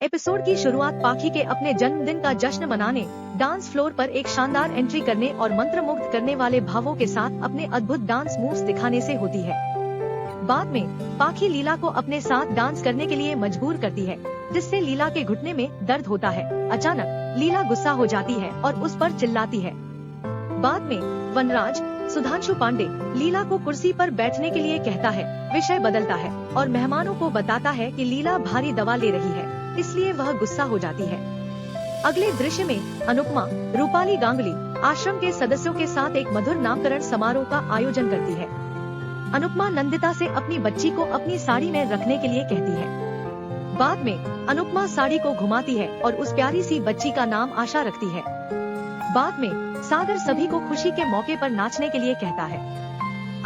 Episode की शुरुआत पाखी के अपने जन्मदिन का जश्न मनाने, डांस फ्लोर पर एक शानदार एंट्री करने और मंत्रमुग्ध करने वाले भावों के साथ अपने अद्भुत डांस मूव्स दिखाने से होती है। बाद में पाखी लीला को अपने साथ डांस करने के लिए मजबूर करती है, जिससे लीला के घुटने में दर्द होता है। अचानक लीला गुस्सा हो जाती है और उस पर चिल्लाती है। बाद में वनराज सुधांशु पांडे लीला को कुर्सी पर बैठने के लिए कहता है, विषय बदलता है और मेहमानों को बताता है कि लीला भारी दवा ले रही है, इसलिए वह गुस्सा हो जाती है। अगले दृश्य में अनुपमा रूपाली गांगुली आश्रम के सदस्यों के साथ एक मधुर नामकरण समारोह का आयोजन करती है। अनुपमा नंदिता से अपनी बच्ची को अपनी साड़ी में रखने के लिए कहती है। बाद में अनुपमा साड़ी को घुमाती है और उस प्यारी सी बच्ची का नाम आशा रखती है। बाद में सागर सभी को खुशी के मौके पर नाचने के लिए कहता है।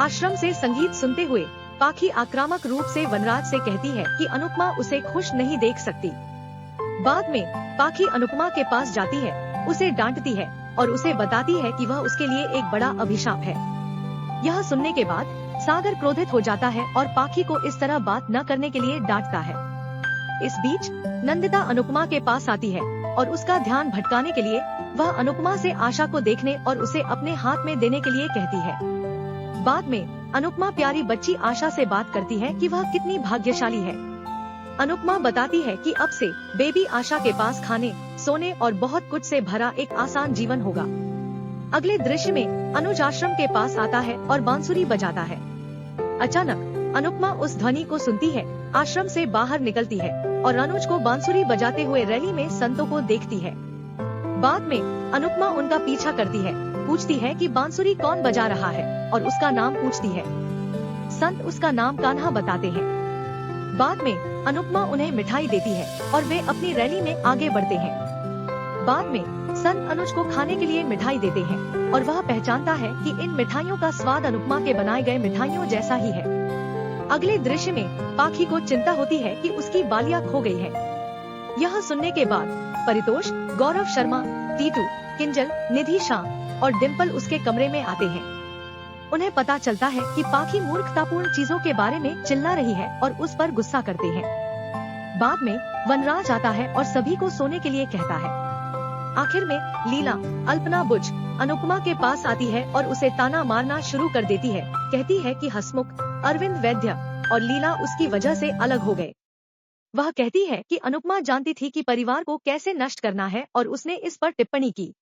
आश्रम से संगीत सुनते हुए पाखी आक्रामक रूप से वनराज से कहती है कि अनुपमा उसे खुश नहीं देख सकती। बाद में पाखी अनुपमा के पास जाती है, उसे डांटती है और उसे बताती है कि वह उसके लिए एक बड़ा अभिशाप है। यह सुनने के बाद सागर क्रोधित हो जाता है और पाखी को इस तरह बात न करने के लिए डांटता है। इस बीच नंदिता अनुपमा के पास आती है और उसका ध्यान भटकाने के लिए वह अनुपमा से आशा को देखने और उसे अपने हाथ में देने के लिए कहती है। बाद में अनुपमा प्यारी बच्ची आशा से बात करती है कि वह कितनी भाग्यशाली है। अनुपमा बताती है कि अब से बेबी आशा के पास खाने, सोने और बहुत कुछ से भरा एक आसान जीवन होगा। अगले दृश्य में अनुज आश्रम के पास आता है और बांसुरी बजाता है। अचानक अनुपमा उस ध्वनि को सुनती है, आश्रम से बाहर निकलती है और अनुज को बांसुरी बजाते हुए रैली में संतों को देखती है। बाद में अनुपमा उनका पीछा करती है, पूछती है कि बांसुरी कौन बजा रहा है और उसका नाम पूछती है। संत उसका नाम कान्हा बताते हैं। बाद में अनुपमा उन्हें मिठाई देती है और वे अपनी रैली में आगे बढ़ते हैं। बाद में संत अनुज को खाने के लिए मिठाई देते हैं और वह पहचानता है कि इन मिठाइयों का स्वाद अनुपमा के बनाए गए मिठाइयों जैसा ही है। अगले दृश्य में पाखी को चिंता होती है कि उसकी बालिया खो गई है। यह सुनने के बाद परितोष, गौरव शर्मा, टीटू, किंजल, निधि शाह और डिम्पल उसके कमरे में आते हैं। उन्हें पता चलता है कि पाखी मूर्खतापूर्ण चीजों के बारे में चिल्ला रही है और उस पर गुस्सा करते हैं। बाद में वनराज आता है और सभी को सोने के लिए कहता है। आखिर में लीला अल्पना बुझ अनुपमा के पास आती है और उसे ताना मारना शुरू कर देती है, कहती है कि हसमुख, अरविंद वैद्य और लीला उसकी वजह से अलग हो गए। वह कहती है कि अनुपमा जानती थी कि परिवार को कैसे नष्ट करना है और उसने इस पर टिप्पणी की।